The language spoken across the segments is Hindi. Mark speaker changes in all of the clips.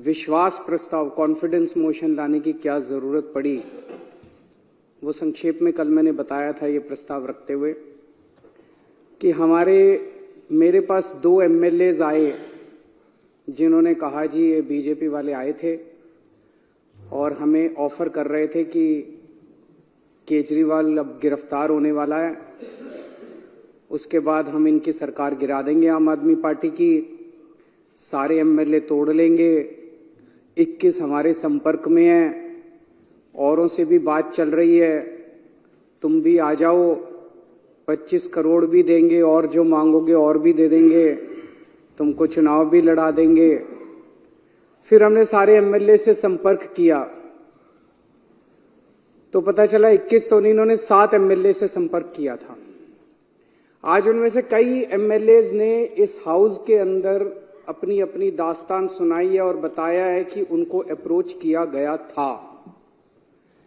Speaker 1: विश्वास प्रस्ताव कॉन्फिडेंस मोशन लाने की क्या जरूरत पड़ी, वो संक्षेप में कल मैंने बताया था ये प्रस्ताव रखते हुए कि मेरे पास 2 एमएलएज आए जिन्होंने कहा जी ये बीजेपी वाले आए थे और हमें ऑफर कर रहे थे कि केजरीवाल अब गिरफ्तार होने वाला है, उसके बाद हम इनकी सरकार गिरा देंगे आम आदमी पार्टी की, सारे एमएलए तोड़ लेंगे, 21 हमारे संपर्क में हैं, औरों से भी बात चल रही है, तुम भी आ जाओ, 25 करोड़ भी देंगे और जो मांगोगे और भी दे देंगे, तुमको चुनाव भी लड़ा देंगे। फिर हमने सारे एमएलए से संपर्क किया तो पता चला 21 तो नहीं, इन्होंने 7 एमएलए से संपर्क किया था। आज उनमें से कई एमएलएज ने इस हाउस के अंदर अपनी अपनी दास्तान सुनाई है और बताया है कि उनको अप्रोच किया गया था।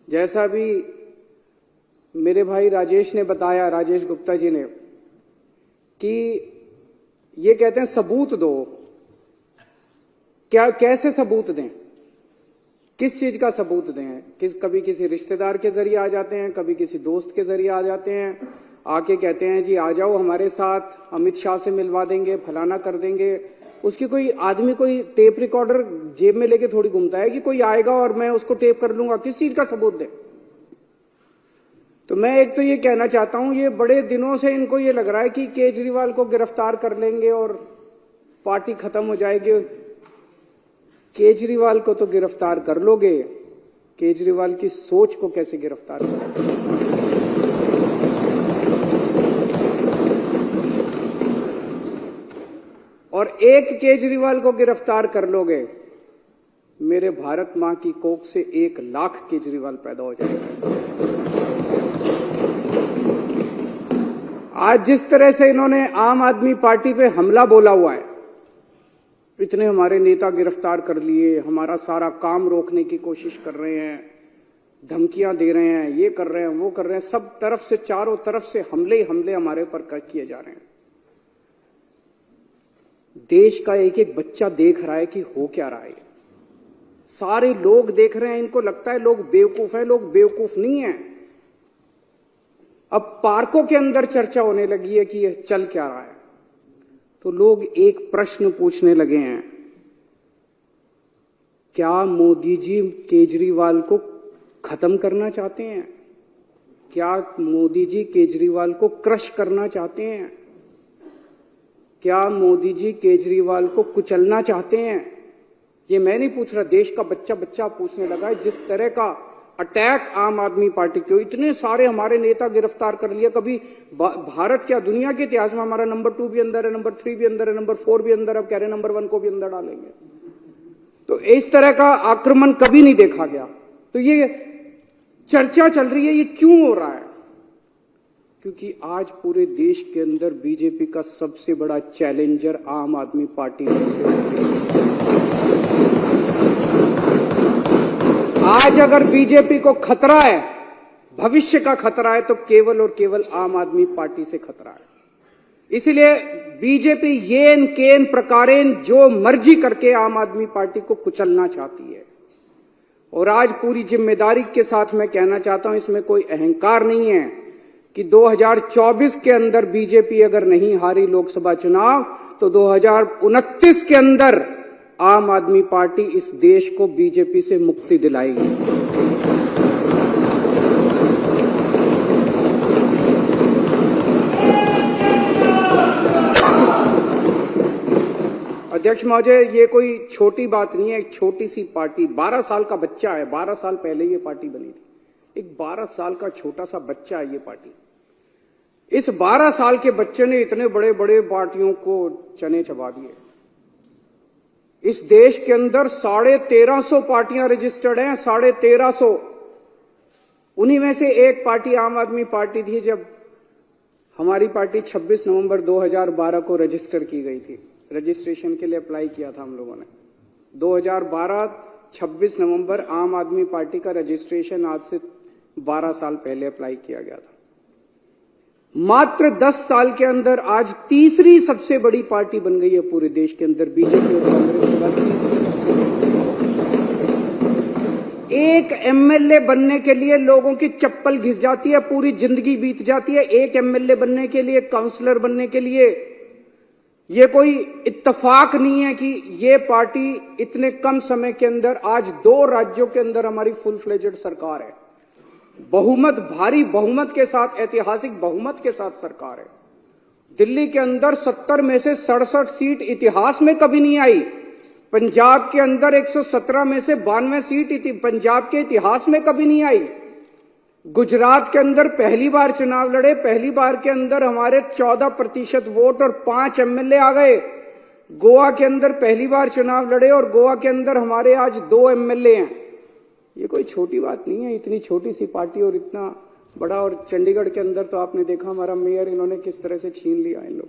Speaker 1: जैसा भी मेरे भाई राजेश ने बताया, राजेश गुप्ता जी ने, कि ये कहते हैं सबूत दो। कैसे सबूत दें, किस चीज का सबूत दें? कभी किसी रिश्तेदार के जरिए आ जाते हैं, कभी किसी दोस्त के जरिए आ जाते हैं, आके कहते हैं जी आ जाओ हमारे साथ, अमित शाह से मिलवा देंगे, फलाना कर देंगे। उसकी कोई आदमी कोई टेप रिकॉर्डर जेब में लेके थोड़ी घूमता है कि कोई आएगा और मैं उसको टेप कर लूंगा। किस चीज का सबूत दे? तो मैं एक तो ये कहना चाहता हूं, ये बड़े दिनों से इनको ये लग रहा है कि केजरीवाल को गिरफ्तार कर लेंगे और पार्टी खत्म हो जाएगी। केजरीवाल को तो गिरफ्तार कर लोगे, केजरीवाल की सोच को कैसे गिरफ्तार करोगे? और एक केजरीवाल को गिरफ्तार कर लोगे, मेरे भारत मां की कोख से 1 लाख केजरीवाल पैदा हो जाएगा। आज जिस तरह से इन्होंने आम आदमी पार्टी पे हमला बोला हुआ है, इतने हमारे नेता गिरफ्तार कर लिए, हमारा सारा काम रोकने की कोशिश कर रहे हैं, धमकियां दे रहे हैं, ये कर रहे हैं, वो कर रहे हैं, सब तरफ से, चारों तरफ से हमले हमारे ऊपर किए जा रहे हैं। देश का एक एक बच्चा देख रहा है कि हो क्या रहा है। सारे लोग देख रहे हैं, इनको लगता है लोग बेवकूफ है, लोग बेवकूफ नहीं है। अब पार्कों के अंदर चर्चा होने लगी है कि यह चल क्या रहा है, तो लोग एक प्रश्न पूछने लगे हैं, क्या मोदी जी केजरीवाल को खत्म करना चाहते हैं? क्या मोदी जी केजरीवाल को क्रश करना चाहते हैं? क्या मोदी जी केजरीवाल को कुचलना चाहते हैं? ये मैं नहीं पूछ रहा, देश का बच्चा बच्चा पूछने लगा है। जिस तरह का अटैक आम आदमी पार्टी के, इतने सारे हमारे नेता गिरफ्तार कर लिया, कभी भारत क्या दुनिया के इतिहास में हमारा नंबर 2 भी अंदर है, नंबर 3 भी अंदर है, नंबर 4 भी अंदर, अब कह रहे नंबर 1 को भी अंदर डालेंगे। तो इस तरह का आक्रमण कभी नहीं देखा गया। तो ये चर्चा चल रही है, ये क्यों हो रहा है? क्योंकि आज पूरे देश के अंदर बीजेपी का सबसे बड़ा चैलेंजर आम आदमी पार्टी है। आज अगर बीजेपी को खतरा है, भविष्य का खतरा है, तो केवल और केवल आम आदमी पार्टी से खतरा है। इसलिए बीजेपी येन केन प्रकारेन जो मर्जी करके आम आदमी पार्टी को कुचलना चाहती है। और आज पूरी जिम्मेदारी के साथ मैं कहना चाहता हूं, इसमें कोई अहंकार नहीं है कि 2024 के अंदर बीजेपी अगर नहीं हारी लोकसभा चुनाव, तो 2029 के अंदर आम आदमी पार्टी इस देश को बीजेपी से मुक्ति दिलाएगी। अध्यक्ष महोदय, ये कोई छोटी बात नहीं है। एक छोटी सी पार्टी, 12 साल का बच्चा है, 12 साल पहले ये पार्टी बनी थी। एक 12 साल का छोटा सा बच्चा है ये पार्टी। इस 12 साल के बच्चे ने इतने बड़े बड़े पार्टियों को चने चबा दिए। इस देश के अंदर 1350 पार्टियां रजिस्टर्ड हैं, 1350। उन्हीं में से एक पार्टी आम आदमी पार्टी थी। जब हमारी पार्टी 26 नवंबर 2012 को रजिस्टर की गई थी, रजिस्ट्रेशन के लिए अप्लाई किया था हम लोगों ने। 2012 26 नवंबर आम आदमी पार्टी का रजिस्ट्रेशन आज से 12 साल पहले अप्लाई किया गया था। मात्र 10 साल के अंदर आज तीसरी सबसे बड़ी पार्टी बन गई है पूरे देश के अंदर। बीजेपी और कांग्रेस के बाद तीसरी सबसे बड़ी। एक एमएलए बनने के लिए लोगों की चप्पल घिस जाती है, पूरी जिंदगी बीत जाती है एक एमएलए बनने के लिए, काउंसलर बनने के लिए। ये कोई इत्तेफाक नहीं है कि ये पार्टी इतने कम समय के अंदर, आज 2 राज्यों के अंदर हमारी फुल फ्लेजेड सरकार है, बहुमत, भारी बहुमत के साथ, ऐतिहासिक बहुमत के साथ सरकार है। दिल्ली के अंदर 70 में से 67 सीट इतिहास में कभी नहीं आई। पंजाब के अंदर 117 में से 92 सीट पंजाब के इतिहास में कभी नहीं आई। गुजरात के अंदर पहली बार चुनाव लड़े, पहली बार के अंदर हमारे 14% वोट और 5 एमएलए आ गए। गोवा के अंदर पहली बार चुनाव लड़े और गोवा के अंदर हमारे आज 2 एमएलए हैं। ये कोई छोटी बात नहीं है, इतनी छोटी सी पार्टी और इतना बड़ा। और चंडीगढ़ के अंदर तो आपने देखा हमारा मेयर इन्होंने किस तरह से छीन लिया इन लोग।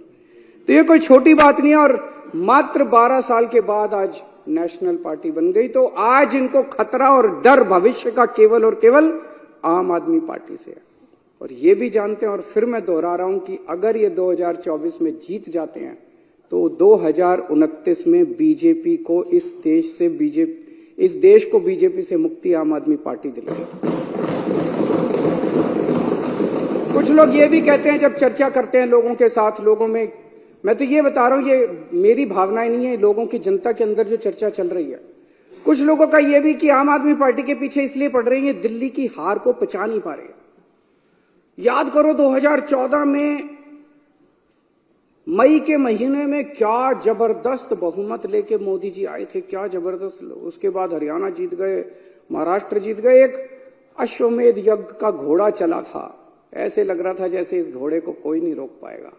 Speaker 1: तो ये कोई छोटी बात नहीं है। और मात्र 12 साल के बाद आज नेशनल पार्टी बन गई। तो आज इनको खतरा और डर भविष्य का केवल और केवल आम आदमी पार्टी से है। और ये भी जानते हैं, और फिर मैं दोहरा रहा हूं कि अगर ये 2024 में जीत जाते हैं तो 2029 में बीजेपी को इस देश को बीजेपी से मुक्ति आम आदमी पार्टी दिलाएगी। कुछ लोग ये भी कहते हैं जब चर्चा करते हैं लोगों के साथ, लोगों में, मैं तो ये बता रहा हूं, ये मेरी भावनाएं नहीं है, लोगों की, जनता के अंदर जो चर्चा चल रही है, कुछ लोगों का ये भी कि आम आदमी पार्टी के पीछे इसलिए पड़ रही है, दिल्ली की हार को पचा नहीं पा रहे। याद करो 2014 में मई के महीने में क्या जबरदस्त बहुमत लेके मोदी जी आए थे, क्या जबरदस्त। उसके बाद हरियाणा जीत गए, महाराष्ट्र जीत गए, एक अश्वमेध यज्ञ का घोड़ा चला था। ऐसे लग रहा था जैसे इस घोड़े को कोई नहीं रोक पाएगा।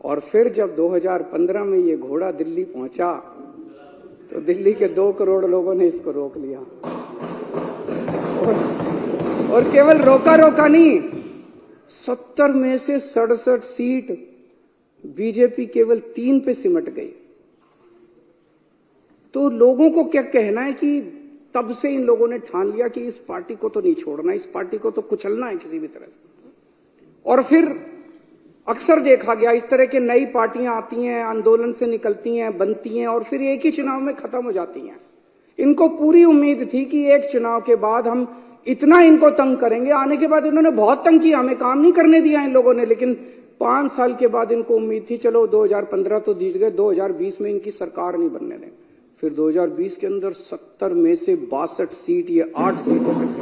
Speaker 1: और फिर जब 2015 में ये घोड़ा दिल्ली पहुंचा तो दिल्ली के 2 करोड़ लोगों ने इसको रोक लिया। और केवल रोका नहीं, 70 में से 67 सीट बीजेपी केवल 3 पे सिमट गई। तो लोगों को क्या कहना है कि तब से इन लोगों ने ठान लिया कि इस पार्टी को तो नहीं छोड़ना, इस पार्टी को तो कुचलना है किसी भी तरह से। और फिर अक्सर देखा गया इस तरह की नई पार्टियां आती हैं, आंदोलन से निकलती हैं, बनती हैं और फिर एक ही चुनाव में खत्म हो जाती हैं। इनको पूरी उम्मीद थी कि एक चुनाव के बाद हम इतना इनको तंग करेंगे, आने के बाद इन्होंने बहुत तंग किया, हमें काम नहीं करने दिया इन लोगों ने। लेकिन 5 साल के बाद इनको उम्मीद थी चलो 2015 तो जीत गए, 2020 में इनकी सरकार नहीं बनने दें। फिर 2020 के अंदर 70 में से 62 सीट, ये 8 सीटों पे से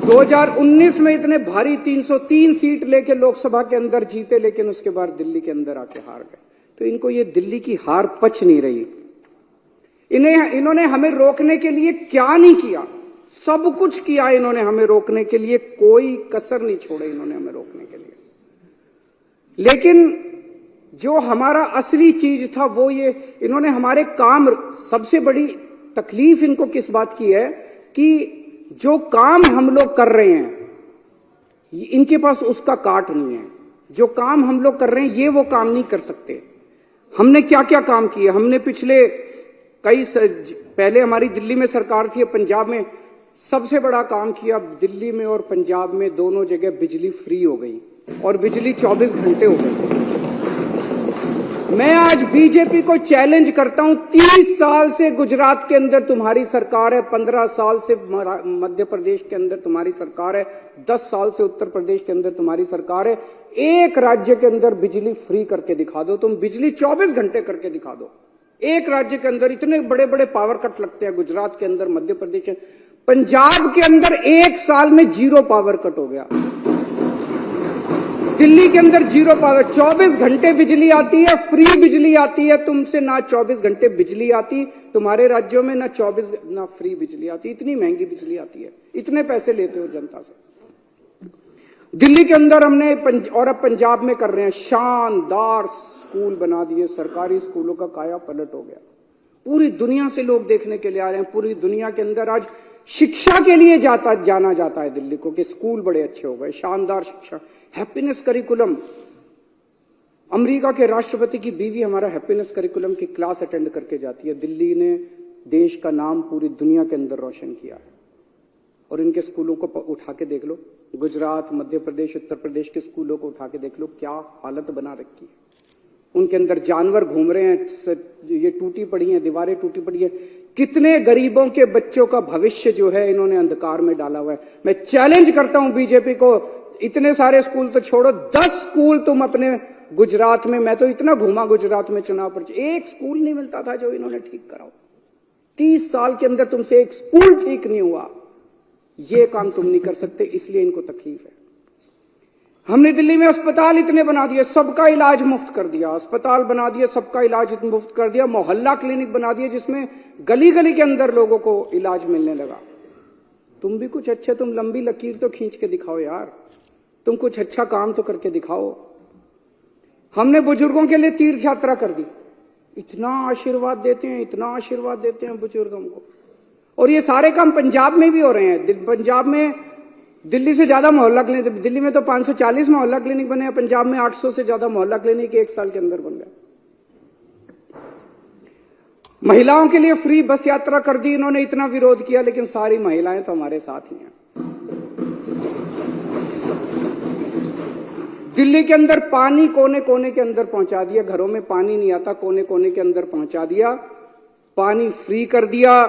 Speaker 1: 2019 में इतने भारी 303 सीट लेके लोकसभा के अंदर जीते, लेकिन उसके बाद दिल्ली के अंदर आके हार गए। तो इनको ये दिल्ली की हार पच नहीं रही। इन्होंने हमें रोकने के लिए क्या नहीं किया, सब कुछ किया इन्होंने हमें रोकने के लिए, कोई कसर नहीं छोड़े इन्होंने हमें रोकने के लिए। लेकिन जो हमारा असली चीज था वो ये, इन्होंने हमारे काम, सबसे बड़ी तकलीफ इनको किस बात की है कि जो काम हम लोग कर रहे हैं इनके पास उसका काट नहीं है। जो काम हम लोग कर रहे हैं ये वो काम नहीं कर सकते। हमने क्या क्या काम किए, हमने पिछले पहले हमारी दिल्ली में सरकार थी, पंजाब में सबसे बड़ा काम किया। दिल्ली में और पंजाब में दोनों जगह बिजली फ्री हो गई और बिजली 24 घंटे हो गई। मैं आज बीजेपी को चैलेंज करता हूं, 30 साल से गुजरात के अंदर तुम्हारी सरकार है, 15 साल से मध्य प्रदेश के अंदर तुम्हारी सरकार है, 10 साल से उत्तर प्रदेश के अंदर तुम्हारी सरकार है। एक राज्य के अंदर बिजली फ्री करके दिखा दो, तुम बिजली 24 घंटे करके दिखा दो। एक राज्य के अंदर इतने बड़े बड़े पावर कट लगते हैं, गुजरात के अंदर, मध्य प्रदेश के, पंजाब के अंदर 1 साल में 0 पावर कट हो गया। दिल्ली के अंदर 0 पावर, 24 घंटे बिजली आती है, फ्री बिजली आती है तुमसे, ना 24 घंटे बिजली आती तुम्हारे राज्यों में, ना 24 ना फ्री बिजली आती। इतनी महंगी बिजली आती है, इतने पैसे लेते हो जनता से। दिल्ली के अंदर हमने और अब पंजाब में कर रहे हैं, शानदार स्कूल बना दिए, सरकारी स्कूलों का काया पलट हो गया। पूरी दुनिया से लोग देखने के लिए आ रहे हैं। पूरी दुनिया के अंदर आज शिक्षा के लिए जाना जाता है दिल्ली को कि स्कूल बड़े अच्छे हो गए, शानदार शिक्षा, हैप्पीनेस करिकुलम। अमेरिका के राष्ट्रपति की बीवी हमारा हैप्पीनेस करिकुलम की क्लास अटेंड करके जाती है। दिल्ली ने देश का नाम पूरी दुनिया के अंदर रोशन किया है। और इनके स्कूलों को उठा के देख लो, गुजरात, मध्य प्रदेश, उत्तर प्रदेश के स्कूलों को उठा के देख लो, क्या हालत बना रखी है। उनके अंदर जानवर घूम रहे हैं, ये टूटी पड़ी हैं, दीवारें टूटी पड़ी है। कितने गरीबों के बच्चों का भविष्य जो है इन्होंने अंधकार में डाला हुआ है। मैं चैलेंज करता हूं बीजेपी को, इतने सारे स्कूल तो छोड़ो, 10 स्कूल तुम अपने गुजरात में, मैं तो इतना घूमा गुजरात में चुनाव पर, एक स्कूल नहीं मिलता था जो इन्होंने ठीक कराओ। 30 साल के अंदर तुमसे एक स्कूल ठीक नहीं हुआ। ये काम तुम नहीं कर सकते, इसलिए इनको तकलीफ है। हमने दिल्ली में अस्पताल इतने बना दिए, सबका इलाज मुफ्त कर दिया, अस्पताल बना दिए, सबका इलाज मुफ्त कर दिया, मोहल्ला क्लिनिक बना दिए जिसमें गली गली के अंदर लोगों को इलाज मिलने लगा। तुम भी कुछ अच्छे, तुम लंबी लकीर तो खींच के दिखाओ यार, तुम कुछ अच्छा काम तो करके दिखाओ। हमने बुजुर्गों के लिए तीर्थ यात्रा कर दी, इतना आशीर्वाद देते हैं, इतना आशीर्वाद देते हैं बुजुर्गों को। और ये सारे काम पंजाब में भी हो रहे हैं। पंजाब में दिल्ली से ज्यादा मोहल्ला क्लिनिक, दिल्ली में तो 540 मोहल्ला क्लिनिक बने हैं, पंजाब में 800 से ज्यादा मोहल्ला क्लिनिक 1 साल के अंदर बन गए। महिलाओं के लिए फ्री बस यात्रा कर दी इन्होंने, इतना विरोध किया, लेकिन सारी महिलाएं तो हमारे साथ ही हैं। दिल्ली के अंदर पानी कोने कोने के अंदर पहुंचा दिया, घरों में पानी नहीं आता, कोने कोने के अंदर पहुंचा दिया, पानी फ्री कर दिया।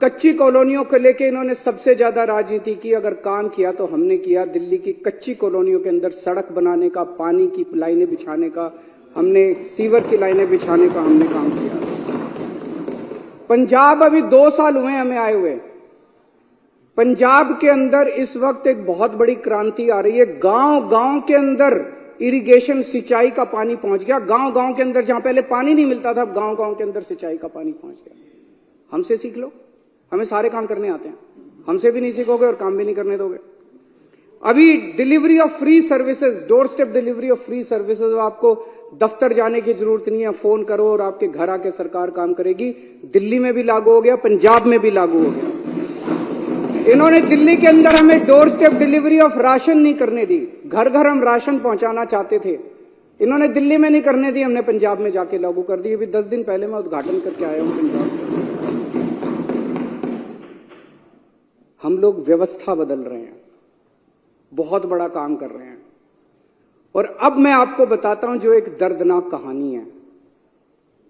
Speaker 1: कच्ची कॉलोनियों को लेके इन्होंने सबसे ज्यादा राजनीति की, अगर काम किया तो हमने किया। दिल्ली की कच्ची कॉलोनियों के अंदर सड़क बनाने का, पानी की लाइनें बिछाने का, हमने सीवर की लाइनें बिछाने का हमने काम किया। पंजाब अभी 2 साल हुए हमें आए हुए, पंजाब के अंदर इस वक्त एक बहुत बड़ी क्रांति आ रही है। गांव गांव के अंदर इरिगेशन, सिंचाई का पानी पहुंच गया। गांव गांव के अंदर जहां पहले पानी नहीं मिलता था, अब गांव गांव के अंदर सिंचाई का पानी पहुंच गया। हमसे सीख लो, हमें सारे काम करने आते हैं, हमसे भी नहीं सीखोगे और काम भी नहीं करने दोगे। अभी delivery of free services, door step delivery of free services, आपको दफ्तर जाने की जरूरत नहीं है, फोन करो और आपके घर आके सरकार काम करेगी। दिल्ली में भी लागू हो गया, पंजाब में भी लागू हो गया। इन्होंने दिल्ली के अंदर हमें door step delivery of ration नहीं करने दी, घर घर हम राशन पहुंचाना चाहते थे, इन्होंने दिल्ली में नहीं करने दी, हमने पंजाब में जाके लागू कर दी। अभी 10 दिन पहले मैं उद्घाटन करके आया हूं पंजाब में। हम लोग व्यवस्था बदल रहे हैं, बहुत बड़ा काम कर रहे हैं। और अब मैं आपको बताता हूं जो एक दर्दनाक कहानी है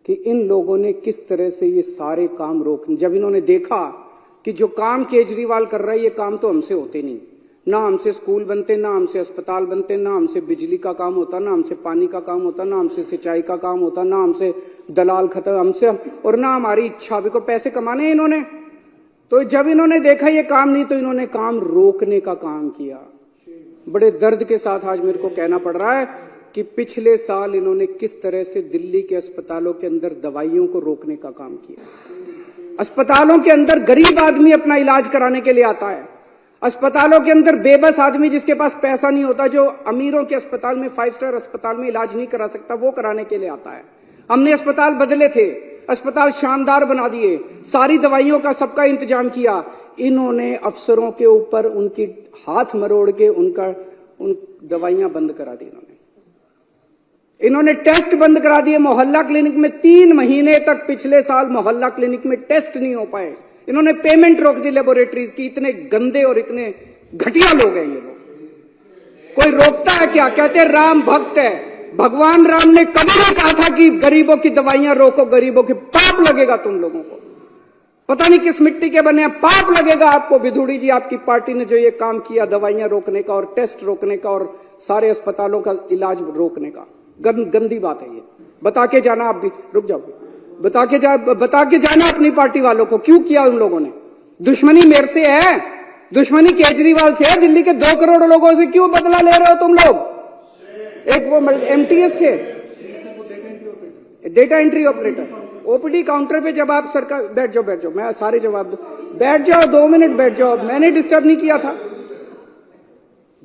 Speaker 1: कि इन लोगों ने किस तरह से ये सारे काम रोक, जब इन्होंने देखा कि जो काम केजरीवाल कर रहा है ये काम तो हमसे होते नहीं, ना हमसे स्कूल बनते, ना हमसे अस्पताल बनते, ना हमसे बिजली का काम होता, ना हमसे पानी का काम होता, ना हमसे सिंचाई का काम होता, ना हमसे दलाल खत्म, हमसे और ना हमारी इच्छा, अभी को पैसे कमाने हैं इन्होंने। तो जब इन्होंने देखा ये काम नहीं, तो इन्होंने काम रोकने का काम किया। बड़े दर्द के साथ आज मेरे को कहना पड़ रहा है कि पिछले साल इन्होंने किस तरह से दिल्ली के अस्पतालों के अंदर दवाइयों को रोकने का काम किया। अस्पतालों के अंदर गरीब आदमी अपना इलाज कराने के लिए आता है, अस्पतालों के अंदर बेबस आदमी जिसके पास पैसा नहीं होता, जो अमीरों के अस्पताल में, 5 स्टार अस्पताल में इलाज नहीं करा सकता, वो कराने के लिए आता है। हमने अस्पताल बदले थे, अस्पताल शानदार बना दिए, सारी दवाइयों का सबका इंतजाम किया। इन्होंने अफसरों के ऊपर उनकी हाथ मरोड़ के उन दवाइयां बंद करा दी। इन्होंने टेस्ट बंद करा दिए। मोहल्ला क्लिनिक में 3 महीने तक पिछले साल मोहल्ला क्लिनिक में टेस्ट नहीं हो पाए। इन्होंने पेमेंट रोक दी लेबोरेटरीज की। इतने गंदे और इतने घटिया लोग हैं ये लोग। कोई रोकता है क्या? कहते राम भक्त है। भगवान राम ने कभी नहीं कहा था कि गरीबों की दवाइयां रोको, गरीबों के पाप लगेगा तुम लोगों को। पता नहीं किस मिट्टी के बने हैं, पाप लगेगा आपको। विधुड़ी जी, आपकी पार्टी ने जो ये काम किया दवाइयां रोकने का और टेस्ट रोकने का और सारे अस्पतालों का इलाज रोकने का, गंदी बात है ये। बता के जाना, आप भी रुक जाओ, बता के जाना अपनी पार्टी वालों को क्यों किया उन लोगों ने। दुश्मनी मेरे से है, दुश्मनी केजरीवाल से है। दिल्ली के 2 करोड़ लोगों से क्यों बदला ले रहे हो तुम लोग? एक वो एमटीएस थे, data entry operator, OPD counter पे जब आप सरकार, बैठ जाओ, मैं सारे जवाब दूं, बैठ जाओ 2 मिनट बैठ जाओ, मैंने डिस्टर्ब नहीं किया था।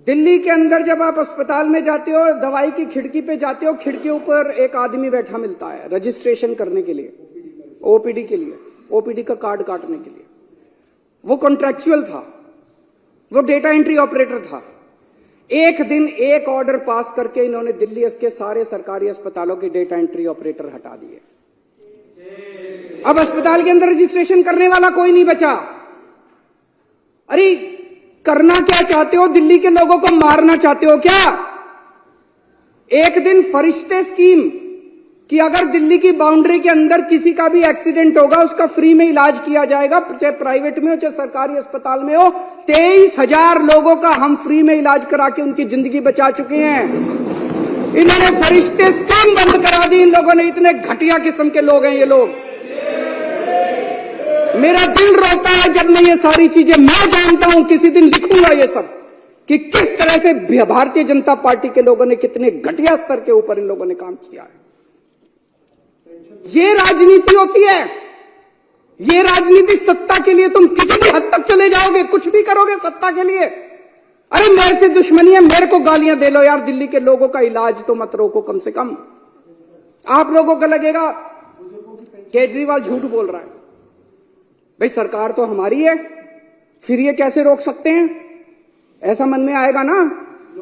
Speaker 1: दिल्ली के अंदर जब आप अस्पताल में जाते हो, दवाई की खिड़की पे जाते हो, खिड़की ऊपर एक आदमी बैठा मिलता है रजिस्ट्रेशन करने के लिए, ओपीडी के लिए, ओपीडी का कार्ड काटने के लिए। वो कॉन्ट्रैक्चुअल था, वो डेटा एंट्री ऑपरेटर था। एक दिन एक ऑर्डर पास करके इन्होंने दिल्ली के सारे सरकारी अस्पतालों के डेटा एंट्री ऑपरेटर हटा दिए। अब अस्पताल के अंदर रजिस्ट्रेशन करने वाला कोई नहीं बचा। अरे करना क्या चाहते हो? दिल्ली के लोगों को मारना चाहते हो क्या? एक दिन फरिश्ते स्कीम, कि अगर दिल्ली की बाउंड्री के अंदर किसी का भी एक्सीडेंट होगा उसका फ्री में इलाज किया जाएगा, चाहे प्राइवेट में हो चाहे सरकारी अस्पताल में हो। 23,000 लोगों का हम फ्री में इलाज करा के उनकी जिंदगी बचा चुके हैं। इन्होंने फरिश्ते स्कीम बंद करा दी इन लोगों ने। इतने घटिया किस्म के लोग हैं ये लोग। मेरा दिल रोता है जब मैं ये सारी चीजें, मैं जानता हूं किसी दिन लिखूंगा ये सब कि किस तरह से भारतीय जनता पार्टी के लोगों ने कितने घटिया स्तर के ऊपर इन लोगों ने काम किया है। ये राजनीति होती है, ये राजनीति सत्ता के लिए तुम किसी भी हद तक चले जाओगे, कुछ भी करोगे सत्ता के लिए। अरे मेरे से दुश्मनी है, मेरे को गालियां दे लो यार, दिल्ली के लोगों का इलाज तो मत रोको कम से कम। आप लोगों को लगेगा केजरीवाल झूठ बोल रहा है। भाई सरकार तो हमारी है, फिर ये कैसे रोक सकते हैं? ऐसा मन में आएगा ना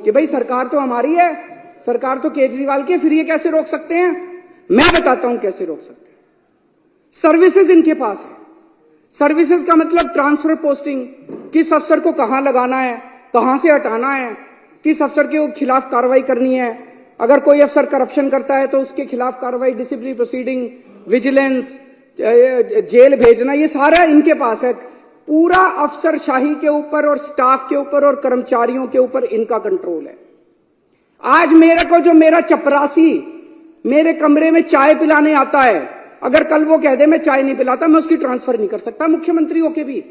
Speaker 1: कि भाई सरकार तो हमारी है, सरकार तो केजरीवाल की है, फिर ये कैसे रोक सकते हैं? मैं बताता हूं कैसे रोक सकते हैं। सर्विसेज इनके पास है। सर्विसेज का मतलब ट्रांसफर पोस्टिंग, किस अफसर को कहां लगाना है, कहां से हटाना है, किस अफसर के खिलाफ कार्रवाई करनी है। अगर कोई अफसर करप्शन करता है तो उसके खिलाफ कार्रवाई, डिसिप्लिनरी प्रोसीडिंग, विजिलेंस, जेल भेजना, ये सारा इनके पास है। पूरा अफसरशाही के ऊपर और स्टाफ के ऊपर और कर्मचारियों के ऊपर इनका कंट्रोल है। आज मेरे को जो मेरा चपरासी मेरे कमरे में चाय पिलाने आता है, अगर कल वो कह दे मैं चाय नहीं पिलाता, मैं उसकी ट्रांसफर नहीं कर सकता मुख्यमंत्री होके भी।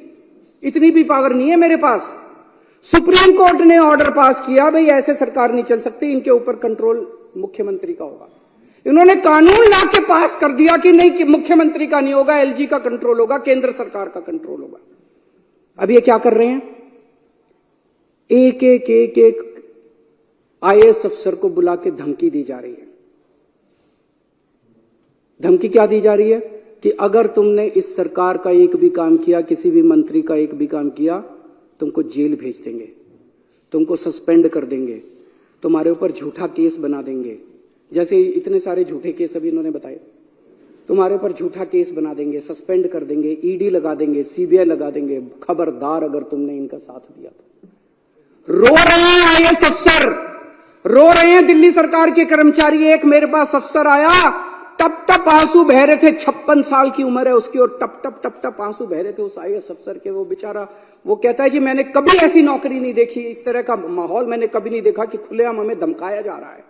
Speaker 1: इतनी भी पावर नहीं है मेरे पास। सुप्रीम कोर्ट ने ऑर्डर पास किया, भाई ऐसे सरकार नहीं चल सकती, इनके ऊपर कंट्रोल मुख्यमंत्री का होगा। इन्होंने कानून ला के पास कर दिया कि नहीं, कि मुख्यमंत्री का नहीं होगा, एलजी का कंट्रोल होगा, केंद्र सरकार का कंट्रोल होगा। अब ये क्या कर रहे हैं? एक एक एक एक आईएएस अफसर को बुला के धमकी दी जा रही है। धमकी क्या दी जा रही है कि अगर तुमने इस सरकार का एक भी काम किया, किसी भी मंत्री का एक भी काम किया, तुमको जेल भेज देंगे, तुमको सस्पेंड कर देंगे, तुम्हारे ऊपर झूठा केस बना देंगे। जैसे इतने सारे झूठे केस अभी इन्होंने बताए, तुम्हारे ऊपर झूठा केस बना देंगे, सस्पेंड कर देंगे, ईडी लगा देंगे, सीबीआई लगा देंगे। खबरदार अगर तुमने इनका साथ दिया तो। रो रहे हैं आईएएस अफसर, रो रहे हैं दिल्ली सरकार के कर्मचारी। एक मेरे पास अफसर आया, टप टप आंसू बह रहे थे, 56 साल की उम्र है उसकी, और टप टप आंसू बह रहे थे उस आईएएस अफसर के। वो बेचारा, वो कहता है जी मैंने कभी ऐसी नौकरी नहीं देखी, इस तरह का माहौल मैंने कभी नहीं देखा कि खुलेआम हमें धमकाया जा रहा है।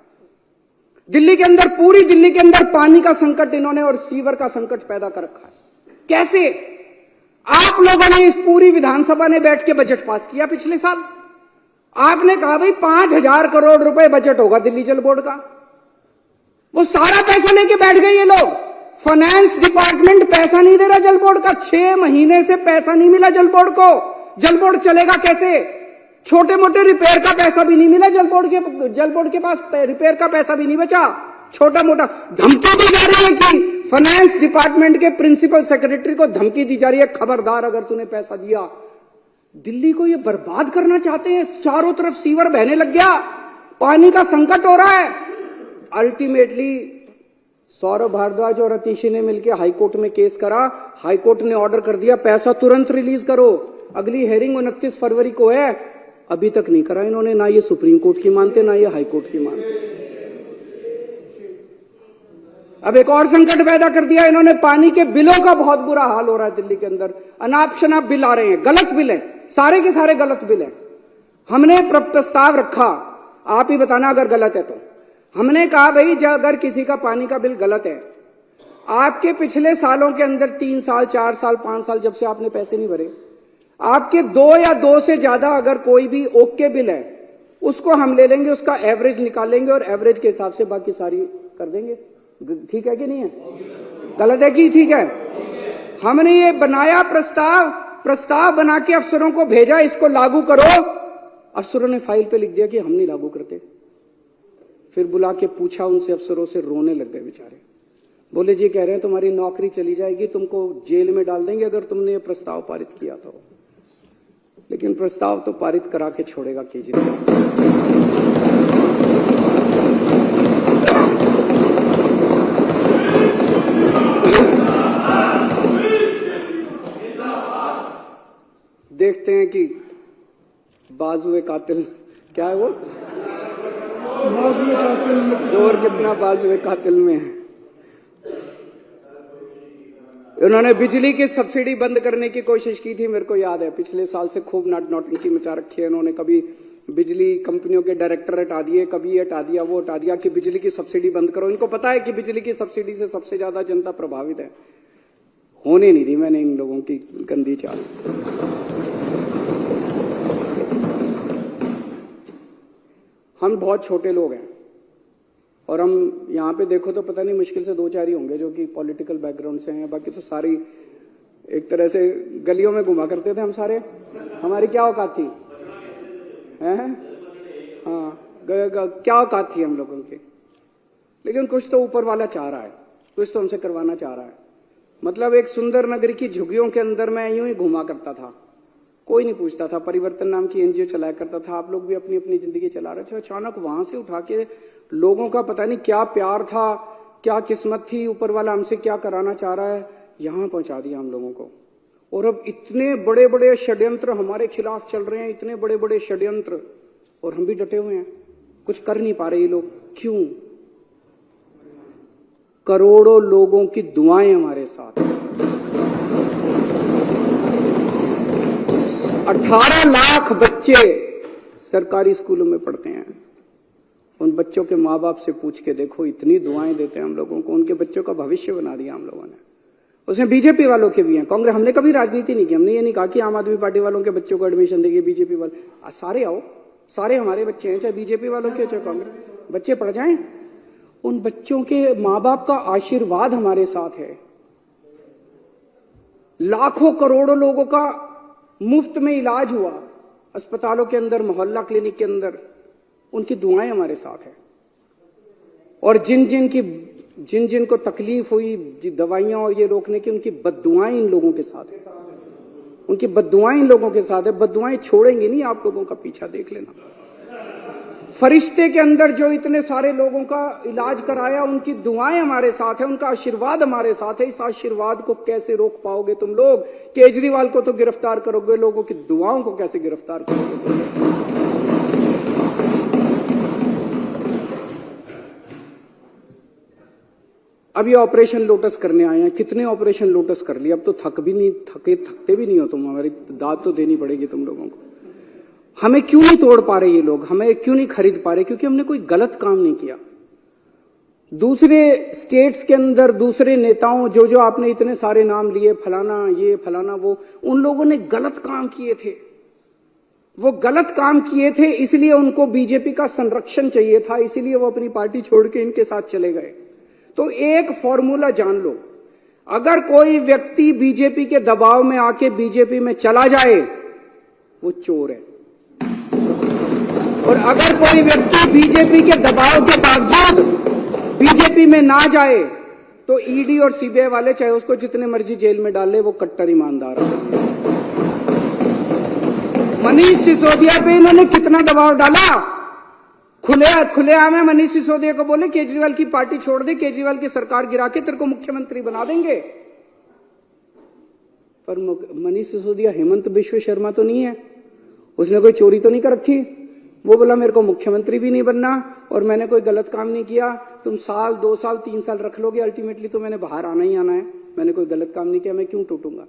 Speaker 1: दिल्ली के अंदर, पूरी दिल्ली के अंदर पानी का संकट इन्होंने और सीवर का संकट पैदा कर रखा है। कैसे? आप लोगों ने इस पूरी विधानसभा ने बैठ के बजट पास किया पिछले साल। आपने कहा भाई 5,000 करोड़ रुपए बजट होगा दिल्ली जल बोर्ड का। वो सारा पैसा लेके बैठ गए ये लोग। फाइनेंस डिपार्टमेंट पैसा नहीं दे रहा जल बोर्ड का। 6 महीने से पैसा नहीं मिला जल बोर्ड को। जल बोर्ड चलेगा कैसे? छोटे मोटे रिपेयर का पैसा भी नहीं मिला जल बोर्ड के पास रिपेयर का पैसा भी नहीं बचा। छोटा मोटा धमकी दी जा रही है कि फाइनेंस डिपार्टमेंट के प्रिंसिपल सेक्रेटरी को धमकी दी जा रही है, खबरदार अगर तूने पैसा दिया। दिल्ली को ये बर्बाद करना चाहते हैं। चारों तरफ सीवर बहने लग गया, पानी का संकट हो रहा है। अल्टीमेटली सौरभ भारद्वाज और अतीशी ने मिलकर हाईकोर्ट में केस करा। हाईकोर्ट ने ऑर्डर कर दिया पैसा तुरंत रिलीज करो। अगली हेयरिंग 29 फरवरी को है, अभी तक नहीं करा इन्होंने। ना ये सुप्रीम कोर्ट की मानते, ना ये हाईकोर्ट की मानते। अब एक और संकट पैदा कर दिया इन्होंने। पानी के बिलों का बहुत बुरा हाल हो रहा है दिल्ली के अंदर। अनाप शनाप बिल आ रहे हैं, गलत बिल है, सारे के सारे गलत बिल है। हमने प्रस्ताव रखा, आप ही बताना अगर गलत है तो। हमने कहा भाई अगर किसी का पानी का बिल गलत है, आपके पिछले सालों के अंदर 3 साल 4 साल 5 साल जब से आपने पैसे नहीं भरे, आपके 2 या 2 से ज्यादा अगर कोई भी ओके बिल है, उसको हम ले लेंगे, उसका एवरेज निकालेंगे और एवरेज के हिसाब से बाकी सारी कर देंगे। ठीक है कि नहीं है? गलत है कि ठीक है? हमने ये बनाया प्रस्ताव बना के अफसरों को भेजा, इसको लागू करो। अफसरों ने फाइल पे लिख दिया कि हम नहीं लागू करते। फिर बुला के पूछा उनसे, अफसरों से रोने लग गए बेचारे। बोले जी कह रहे हैं तुम्हारी नौकरी चली जाएगी, तुमको जेल में डाल देंगे अगर तुमने ये प्रस्ताव पारित किया तो। लेकिन प्रस्ताव तो पारित करा के छोड़ेगा केजरीवाल। देखते हैं कि बाजुए कातिल क्या है वो, जोर कितना बाजुए कातिल में है। उन्होंने बिजली की सब्सिडी बंद करने की कोशिश की थी, मेरे को याद है। पिछले साल से खूब नौटंकी मचा रखी है उन्होंने। कभी बिजली कंपनियों के डायरेक्टर हटा दिए, कभी ये हटा दिया, वो हटा दिया कि बिजली की सब्सिडी बंद करो। इनको पता है कि बिजली की सब्सिडी से सबसे ज्यादा जनता प्रभावित है। होने नहीं दी मैंने इन लोगों की गंदी चाल। हम बहुत छोटे लोग हैं और हम यहाँ पे देखो तो पता नहीं मुश्किल से 2-4 ही होंगे जो कि पॉलिटिकल बैकग्राउंड से हैं। बाकी तो सारी एक तरह से गलियों में घुमा करते थे हम सारे। हमारी क्या औकात थी, हैं? हाँ, क्या औकात थी हम लोगों की। लेकिन कुछ तो ऊपर वाला चाह रहा है, कुछ तो हमसे करवाना चाह रहा है। मतलब एक सुंदर नगर की झुग्गियों के अंदर मैं यूं ही घुमा करता था, कोई नहीं पूछता था। परिवर्तन नाम की एनजीओ चलाया करता था, आप लोग भी अपनी अपनी जिंदगी चला रहे थे। अचानक वहां से उठा के लोगों का पता नहीं क्या प्यार था, क्या किस्मत थी, ऊपर वाला हमसे क्या कराना चाह रहा है, यहां पहुंचा दिया हम लोगों को। और अब इतने बड़े बड़े षड्यंत्र हमारे खिलाफ चल रहे हैं, इतने बड़े बड़े षड्यंत्र, और हम भी डटे हुए हैं। कुछ कर नहीं पा रहे ये लोग। क्यों? करोड़ों लोगों की दुआएं हमारे साथ। 18 लाख बच्चे सरकारी स्कूलों में पढ़ते हैं। उन बच्चों के माँ बाप से पूछ के देखो, इतनी दुआएं देते हैं हम लोगों को। उनके बच्चों का भविष्य बना दिया हम लोगों ने। उसमें बीजेपी वालों के भी हैं, कांग्रेस। हमने कभी राजनीति नहीं की। हमने ये नहीं कहा कि आम आदमी पार्टी वालों के बच्चों को एडमिशन देंगे, बीजेपी वाले। सारे आओ, सारे हमारे बच्चे हैं, चाहे बीजेपी वालों के चाहे कांग्रेस। बच्चे पढ़ जाएं। उन बच्चों के माँ बाप का आशीर्वाद हमारे साथ है। लाखों करोड़ों लोगों का मुफ्त में इलाज हुआ अस्पतालों के अंदर, मोहल्ला क्लिनिक के अंदर। उनकी दुआएं हमारे साथ है। और जिन जिन को तकलीफ हुई दवाइयां और ये रोकने की, उनकी बद्दुआएं इन लोगों के साथ है। उनकी बद्दुआएं इन लोगों के साथ है। बद्दुआएं छोड़ेंगी नहीं। आप लोगों का पीछा देख लेना। फरिश्ते के अंदर जो इतने सारे लोगों का इलाज कराया, उनकी दुआएं हमारे साथ है, उनका आशीर्वाद हमारे साथ है। इस आशीर्वाद को कैसे रोक पाओगे तुम लोग? केजरीवाल को तो गिरफ्तार करोगे, लोगों की दुआओं को कैसे गिरफ्तार करोगे? अब ये ऑपरेशन लोटस करने आए हैं। कितने ऑपरेशन लोटस कर लिए? अब तो थकते भी नहीं हो तुम। हमारी दाद तो देनी पड़ेगी तुम लोगों को। हमें क्यों नहीं तोड़ पा रहे ये लोग? हमें क्यों नहीं खरीद पा रहे? क्योंकि हमने कोई गलत काम नहीं किया। दूसरे स्टेट्स के अंदर दूसरे नेताओं जो आपने इतने सारे नाम लिए, फलाना ये फलाना वो, उन लोगों ने गलत काम किए थे। वो गलत काम किए थे, इसलिए उनको बीजेपी का संरक्षण चाहिए था, इसीलिए वो अपनी पार्टी छोड़ के इनके साथ चले गए। तो एक फॉर्मूला जान लो, अगर कोई व्यक्ति बीजेपी के दबाव में आके बीजेपी में चला जाए, वो चोर है। और अगर कोई व्यक्ति बीजेपी के दबाव के बावजूद बीजेपी में ना जाए, तो ईडी और सीबीआई वाले चाहे उसको जितने मर्जी जेल में डाल ले, वो कट्टर ईमानदार है। मनीष सिसोदिया पे इन्होंने कितना दबाव डाला। खुलेआम है मनीष सिसोदिया को बोले केजरीवाल की पार्टी छोड़ दे, केजरीवाल की सरकार गिरा के तेरे को मुख्यमंत्री बना देंगे। पर मनीष सिसोदिया हेमंत बिश्व शर्मा तो नहीं है, उसने कोई चोरी तो नहीं कर रखी। वो बोला मेरे को मुख्यमंत्री भी नहीं बनना और मैंने कोई गलत काम नहीं किया। तुम 1 साल 2 साल 3 साल रख लोगे, अल्टीमेटली तो मैंने बाहर आना ही आना है। मैंने कोई गलत काम नहीं किया, मैं क्यों टूटूंगा?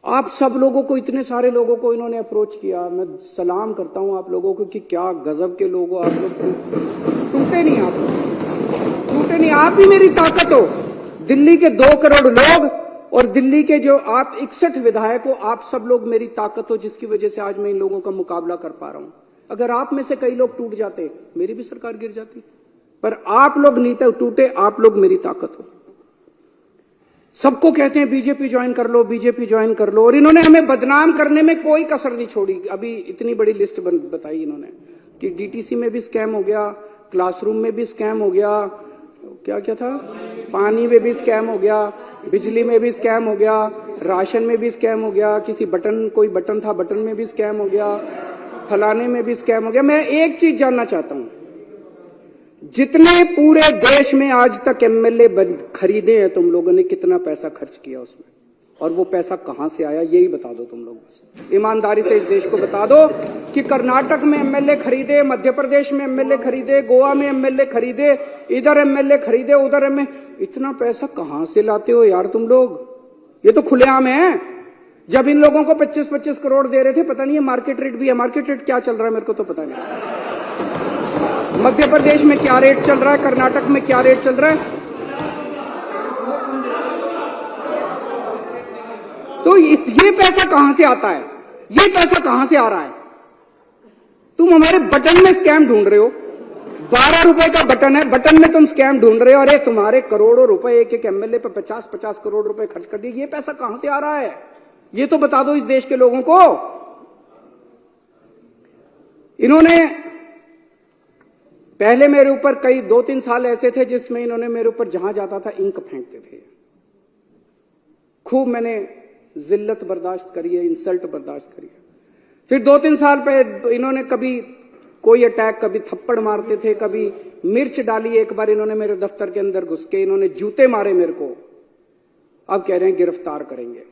Speaker 1: आप सब लोगों को, इतने सारे लोगों को इन्होंने अप्रोच किया। मैं सलाम करता हूं आप लोगों को कि क्या गजब के लोग हो आप लोग। टूटे नहीं, आप टूटे नहीं। आप ही मेरी ताकत हो। दिल्ली के 2 करोड़ लोग और दिल्ली के जो आप 61 विधायक हो, आप सब लोग मेरी ताकत हो, जिसकी वजह से आज मैं इन लोगों का मुकाबला कर पा रहा हूं। अगर आप में से कई लोग टूट जाते, मेरी भी सरकार गिर जाती। पर आप लोग नहीं टूटे, आप लोग मेरी ताकत हो। सबको कहते हैं बीजेपी ज्वाइन कर लो, बीजेपी ज्वाइन कर लो, और इन्होंने हमें बदनाम करने में कोई कसर नहीं छोड़ी। अभी इतनी बड़ी लिस्ट बताई इन्होंने कि डीटीसी में भी स्कैम हो गया, क्लासरूम में भी स्कैम हो गया, क्या क्या था, पानी में भी स्कैम हो गया, बिजली में भी स्कैम हो गया, राशन में भी स्कैम हो गया, किसी बटन, कोई बटन था बटन में भी स्कैम हो गया, फलाने में भी स्कैम हो गया। मैं एक चीज जानना चाहता हूं, जितने पूरे देश में आज तक एमएलए खरीदे हैं तुम लोगों ने, कितना पैसा खर्च किया उसमें, और वो पैसा कहां से आया, यही बता दो तुम लोग। बस ईमानदारी से इस देश को बता दो कि कर्नाटक में एमएलए खरीदे, मध्य प्रदेश में एमएलए खरीदे, गोवा में एमएलए खरीदे, इधर एमएलए खरीदे, उधर इतना पैसा कहां से लाते हो यार तुम लोग? ये तो खुलेआम है। जब इन लोगों को 25-25 करोड़ दे रहे थे, पता नहीं है मार्केट रेट भी है, मार्केट रेट क्या चल रहा है मेरे को तो पता नहीं। मध्य प्रदेश में क्या रेट चल रहा है, कर्नाटक में क्या रेट चल रहा है। तो ये पैसा कहां से आता है, ये पैसा कहां से आ रहा है? तुम हमारे बटन में स्कैम ढूंढ रहे हो। 12 रुपए का बटन है, बटन में तुम स्कैम ढूंढ रहे हो। अरे तुम्हारे करोड़ों रुपए एक एक एमएलए पे 50-50 करोड़ रुपए खर्च कर दिए। ये पैसा कहां से आ रहा है, ये तो बता दो इस देश के लोगों को। इन्होंने पहले मेरे ऊपर कई 2-3 साल ऐसे थे जिसमें इन्होंने मेरे ऊपर जहां जाता था इंक फेंकते थे। खूब मैंने जिल्लत बर्दाश्त करी है, इंसल्ट बर्दाश्त करी है। फिर 2-3 साल पे इन्होंने कभी कोई अटैक, कभी थप्पड़ मारते थे, कभी मिर्च डाली। एक बार इन्होंने मेरे दफ्तर के अंदर घुस के इन्होंने जूते मारे मेरे को। अब कह रहे हैं गिरफ्तार करेंगे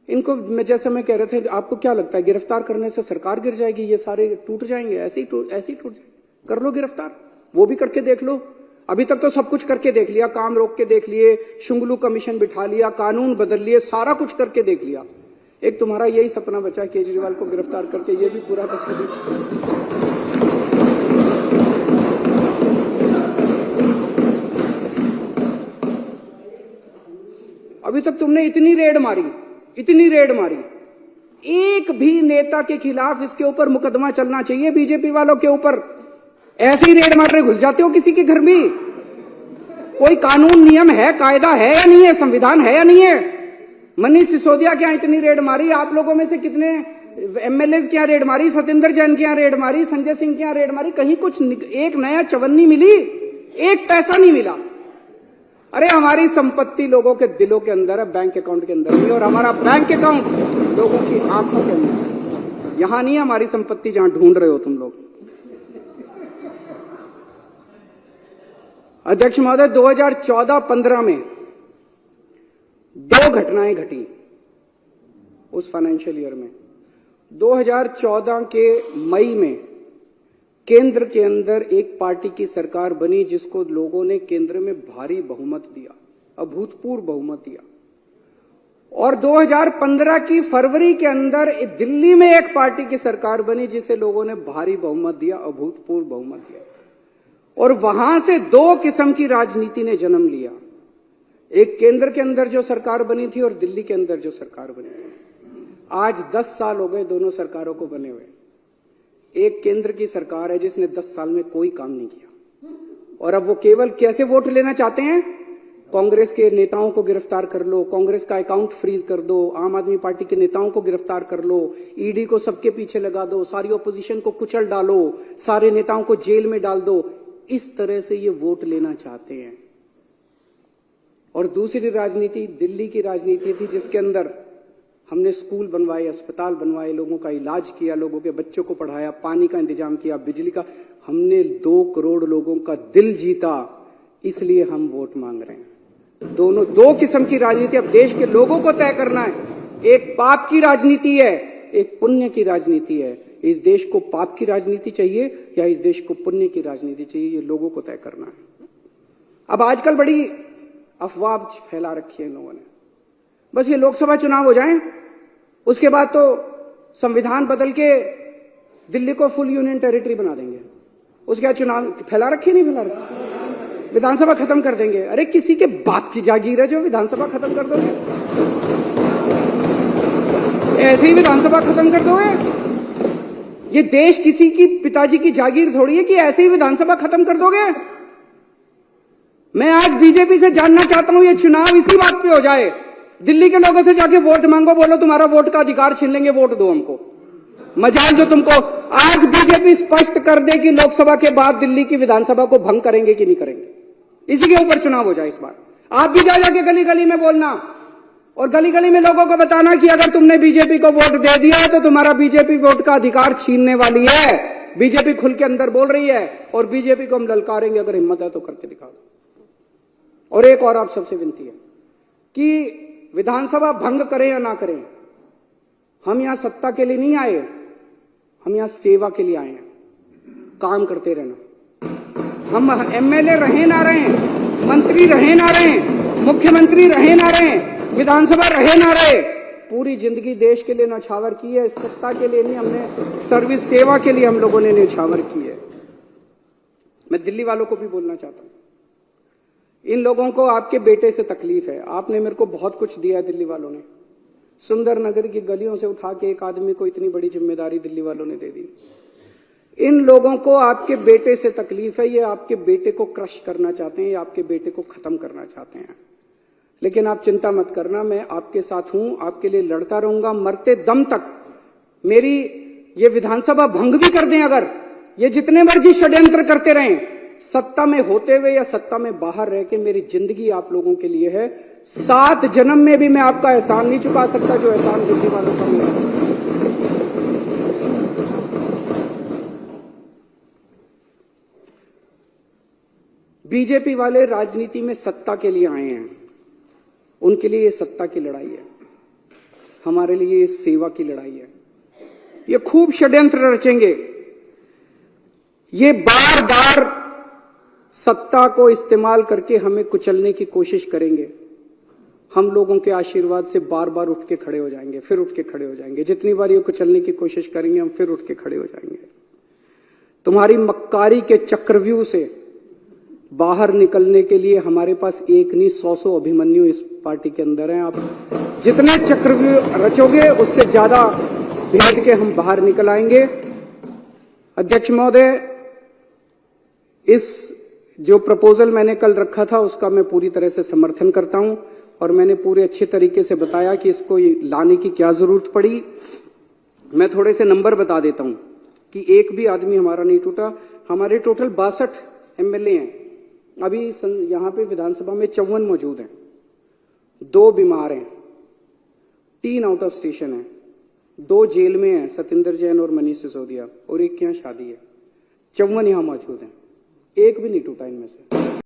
Speaker 1: इनको। जैसे मैं कह रहे थे, आपको क्या लगता है गिरफ्तार करने से सरकार गिर जाएगी, ये सारे टूट जाएंगे? ऐसे ही टूट जाएंगे। कर लो गिरफ्तार, वो भी करके देख लो। अभी तक तो सब कुछ करके देख लिया, काम रोक के देख लिए, शुंगलू कमीशन बिठा लिया, कानून बदल लिए, सारा कुछ करके देख लिया। एक तुम्हारा यही सपना बचा केजरीवाल को गिरफ्तार करके, ये भी पूरा करके दे। अभी तक तुमने इतनी रेड मारी, एक भी नेता के खिलाफ इसके ऊपर मुकदमा चलना चाहिए। बीजेपी वालों के ऊपर ऐसे ही रेड मार रहे घुस जाते हो किसी के घर भी। कोई कानून नियम है, कायदा है या नहीं है, संविधान है या नहीं है? मनीष सिसोदिया के यहां इतनी रेड मारी, आप लोगों में से कितने एमएलए के यहां रेड मारी, सत्येंद्र जैन के यहां रेड मारी, संजय सिंह के यहां रेड मारी, कहीं कुछ एक नया चवन्नी मिली? एक पैसा नहीं मिला। अरे हमारी संपत्ति लोगों के दिलों के अंदर है, बैंक अकाउंट के अंदर नहीं। और हमारा बैंक अकाउंट लोगों की आंखों के अंदर, यहां नहीं है हमारी संपत्ति जहां ढूंढ रहे हो तुम लोग। अध्यक्ष महोदय, 2014-15 में 2 घटनाएं घटी उस फाइनेंशियल ईयर में। 2014 के मई में केंद्र के अंदर एक पार्टी की सरकार बनी जिसको लोगों ने केंद्र में भारी बहुमत दिया, अभूतपूर्व बहुमत दिया। और 2015 की फरवरी के अंदर दिल्ली में एक पार्टी की सरकार बनी जिसे लोगों ने भारी बहुमत दिया, अभूतपूर्व बहुमत दिया। और वहां से 2 किस्म की राजनीति ने जन्म लिया। एक केंद्र के अंदर जो सरकार बनी थी और दिल्ली के अंदर जो सरकार बनी थी। आज 10 साल हो गए दोनों सरकारों को बने हुए। एक केंद्र की सरकार है जिसने 10 साल में कोई काम नहीं किया, और अब वो केवल कैसे वोट लेना चाहते हैं? कांग्रेस के नेताओं को गिरफ्तार कर लो, कांग्रेस का अकाउंट फ्रीज कर दो, आम आदमी पार्टी के नेताओं को गिरफ्तार कर लो, ईडी को सबके पीछे लगा दो, सारी ऑपोजिशन को कुचल डालो, सारे नेताओं को जेल में डाल दो। इस तरह से ये वोट लेना चाहते हैं। और दूसरी राजनीति दिल्ली की राजनीति थी जिसके अंदर हमने स्कूल बनवाए, अस्पताल बनवाए, लोगों का इलाज किया, लोगों के बच्चों को पढ़ाया, पानी का इंतजाम किया, बिजली का। हमने 2 करोड़ लोगों का दिल जीता, इसलिए हम वोट मांग रहे हैं। दोनों 2 किस्म की राजनीति अब देश के लोगों को तय करना है। एक पाप की राजनीति है, एक पुण्य की राजनीति है। इस देश को पाप की राजनीति चाहिए या इस देश को पुण्य की राजनीति चाहिए, ये लोगों को तय करना है। अब आजकल बड़ी अफवाह फैला रखी है इन लोगों ने, बस ये लोकसभा चुनाव हो जाएं, उसके बाद तो संविधान बदल के दिल्ली को फुल यूनियन टेरिटरी बना देंगे। उसके बाद चुनाव फैला रखी नहीं फैला रखी, विधानसभा खत्म कर देंगे। अरे किसी के बाप की जागीर है जो विधानसभा खत्म कर दोगे? ऐसे ही विधानसभा खत्म कर दोगे? ये देश किसी की पिताजी की जागीर थोड़ी है कि ऐसे ही विधानसभा खत्म कर दोगे। मैं आज बीजेपी से जानना चाहता हूं, ये चुनाव इसी बात पे हो जाए, दिल्ली के लोगों से जाके वोट मांगो, बोलो तुम्हारा वोट का अधिकार छीन लेंगे, वोट दो हमको। मजाल जो तुमको। आज बीजेपी स्पष्ट कर दे कि लोकसभा के बाद दिल्ली की विधानसभा को भंग करेंगे कि नहीं करेंगे, इसी के ऊपर चुनाव हो जाए इस बार। आप भी जा जाके गली गली में बोलना और गली गली में लोगों को बताना कि अगर तुमने बीजेपी को वोट दे दिया तो तुम्हारा बीजेपी वोट का अधिकार छीनने वाली है। बीजेपी खुल के अंदर बोल रही है और बीजेपी को हम ललकारेंगे, अगर हिम्मत है तो करके दिखा दो। और एक और आप सबसे विनती है कि विधानसभा भंग करें या ना करें, हम यहां सत्ता के लिए नहीं आए, हम यहां सेवा के लिए आए हैं। काम करते रहना। हम एमएलए रहे ना रहे, मंत्री रहे ना रहे, मुख्यमंत्री रहे ना रहे, विधानसभा रहे ना रहे, पूरी जिंदगी देश के लिए न्यौछावर की है, सत्ता के लिए नहीं, हमने सर्विस सेवा के लिए हम लोगों ने न्यौछावर की है। मैं दिल्ली वालों को भी बोलना चाहता हूं, इन लोगों को आपके बेटे से तकलीफ है। आपने मेरे को बहुत कुछ दिया है दिल्ली वालों ने, सुंदर नगर की गलियों से उठा के एक आदमी को इतनी बड़ी जिम्मेदारी दिल्ली वालों ने दे दी। इन लोगों को आपके बेटे से तकलीफ है, ये आपके बेटे को क्रश करना चाहते हैं, ये आपके बेटे को खत्म करना चाहते हैं। लेकिन आप चिंता मत करना, मैं आपके साथ हूं, आपके लिए लड़ता रहूंगा मरते दम तक। मेरी ये विधानसभा भंग भी कर दें अगर, ये जितने मर्जी षड्यंत्र करते रहें, सत्ता में होते हुए या सत्ता में बाहर रह के मेरी जिंदगी आप लोगों के लिए है। 7 जन्म में भी मैं आपका एहसान नहीं चुका सकता जो एहसान दिल्ली वालों का मेरा है। बीजेपी वाले राजनीति में सत्ता के लिए आए हैं, उनके लिए ये सत्ता की लड़ाई है, हमारे लिए ये सेवा की लड़ाई है। ये खूब षड्यंत्र रचेंगे, ये बार बार सत्ता को इस्तेमाल करके हमें कुचलने की कोशिश करेंगे। हम लोगों के आशीर्वाद से बार बार उठ के खड़े हो जाएंगे, फिर उठ के खड़े हो जाएंगे। जितनी बार ये कुचलने की कोशिश करेंगे हम फिर उठ के खड़े हो जाएंगे। तुम्हारी मक्कारी के चक्रव्यूह से बाहर निकलने के लिए हमारे पास एक नहीं 100 अभिमन्यु इस पार्टी के अंदर हैं। आप जितने चक्रव्यूह रचोगे उससे ज्यादा भेद के हम बाहर निकल आएंगे। अध्यक्ष महोदय, इस जो प्रपोजल मैंने कल रखा था उसका मैं पूरी तरह से समर्थन करता हूं और मैंने पूरे अच्छे तरीके से बताया कि इसको लाने की क्या जरूरत पड़ी। मैं थोड़े से नंबर बता देता हूं कि एक भी आदमी हमारा नहीं टूटा। हमारे टोटल 62 एमएलए हैं, अभी यहां पे विधानसभा में 54 मौजूद हैं, 2 बीमार हैं, 3 आउट ऑफ स्टेशन हैं, 2 जेल में हैं, सतिंदर जैन और मनीष सिसोदिया, और एक के यहाँ शादी है। 54 यहां मौजूद हैं, एक भी नहीं टूटा इनमें से।